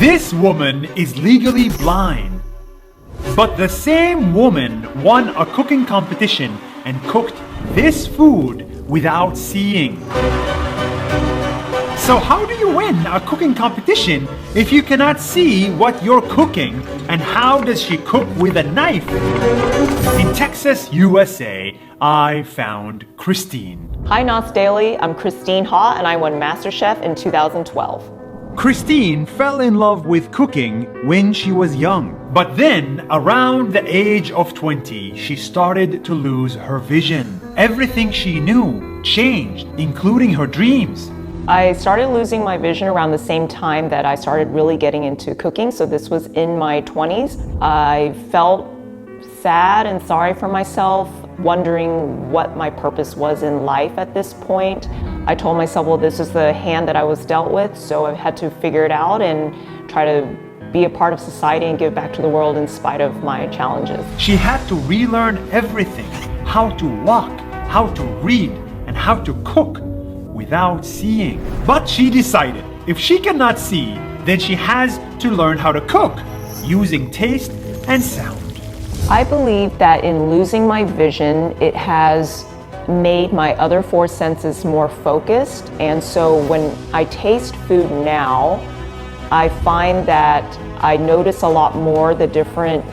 This woman is legally blind. But the same woman won a cooking competition and cooked this food without seeing. So how do you win a cooking competition if you cannot see what you're cooking? And how does she cook with a knife? In Texas, USA, I found Christine. Hi Nos Daily, I'm Christine Ha and I won MasterChef in 2012. Christine fell in love with cooking when she was young. But then, around the age of 20, she started to lose her vision. Everything she knew changed, including her dreams. I started losing my vision around the same time that I started really getting into cooking, so this was in my 20s. I felt sad and sorry for myself, wondering what my purpose was in life at this point. I told myself, well, this is the hand that I was dealt with, so I had to figure it out and try to be a part of society and give back to the world in spite of my challenges. She had to relearn everything, how to walk, how to read, and how to cook without seeing. But she decided if she cannot see, then she has to learn how to cook using taste and sound. I believe that in losing my vision, it has made my other four senses more focused. And so when I taste food now, I find that I notice a lot more the different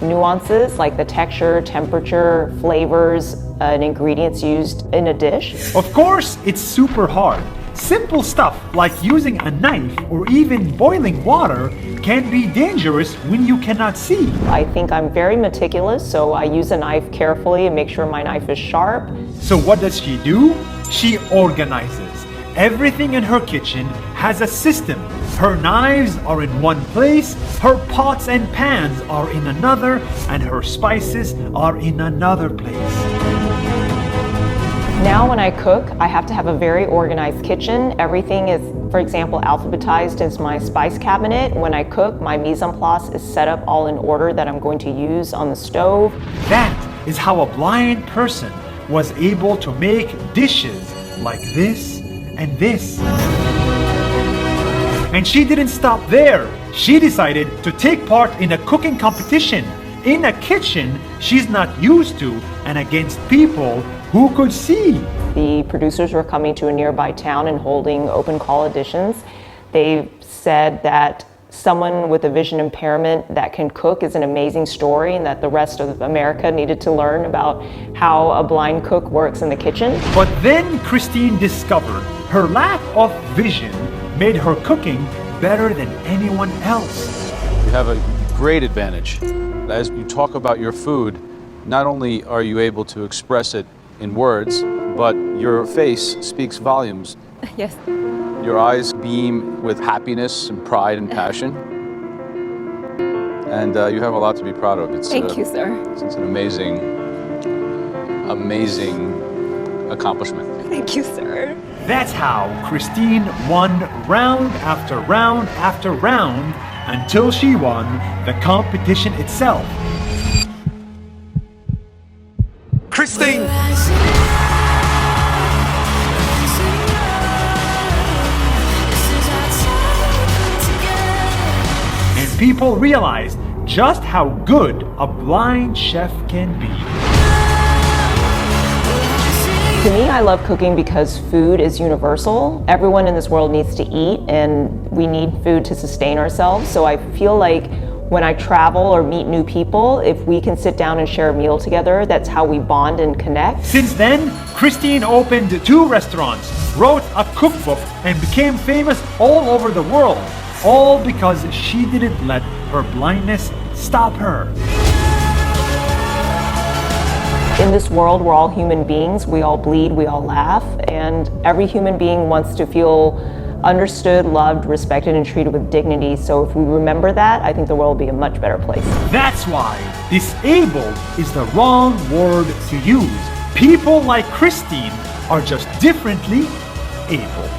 nuances, like the texture, temperature, flavors, and ingredients used in a dish. Of course, it's super hard. Simple stuff like using a knife or even boiling water can be dangerous when you cannot see. I think I'm very meticulous, so I use a knife carefully and make sure my knife is sharp. So what does she do? She organizes. Everything in her kitchen has a system. Her knives are in one place, her pots and pans are in another, and her spices are in another place. Now when I cook, I have to have a very organized kitchen. Everything is, for example, alphabetized as my spice cabinet. When I cook, my mise en place is set up all in order that I'm going to use on the stove. That is how a blind person was able to make dishes like this and this. And she didn't stop there. She decided to take part in a cooking competition in a kitchen she's not used to and against people who could see. The producers were coming to a nearby town and holding open call auditions. They said that someone with a vision impairment that can cook is an amazing story and that the rest of America needed to learn about how a blind cook works in the kitchen. But then Christine discovered her lack of vision made her cooking better than anyone else. You have a great advantage. As you talk about your food, not only are you able to express it in words, but your face speaks volumes. Yes. Your eyes beam with happiness and pride and passion. And you have a lot to be proud of. Thank you, sir. It's an amazing, amazing accomplishment. Thank you, sir. That's how Christine won round after round after round until she won the competition itself. Christine! And people realized just how good a blind chef can be. To me, I love cooking because food is universal. Everyone in this world needs to eat and we need food to sustain ourselves. So I feel like when I travel or meet new people, if we can sit down and share a meal together, that's how we bond and connect. Since then, Christine opened 2 restaurants, wrote a cookbook, and became famous all over the world. All because she didn't let her blindness stop her. In this world, we're all human beings. We all bleed, we all laugh, and every human being wants to feel understood, loved, respected, and treated with dignity. So if we remember that, I think the world will be a much better place. That's why disabled is the wrong word to use. People like Christine are just differently able.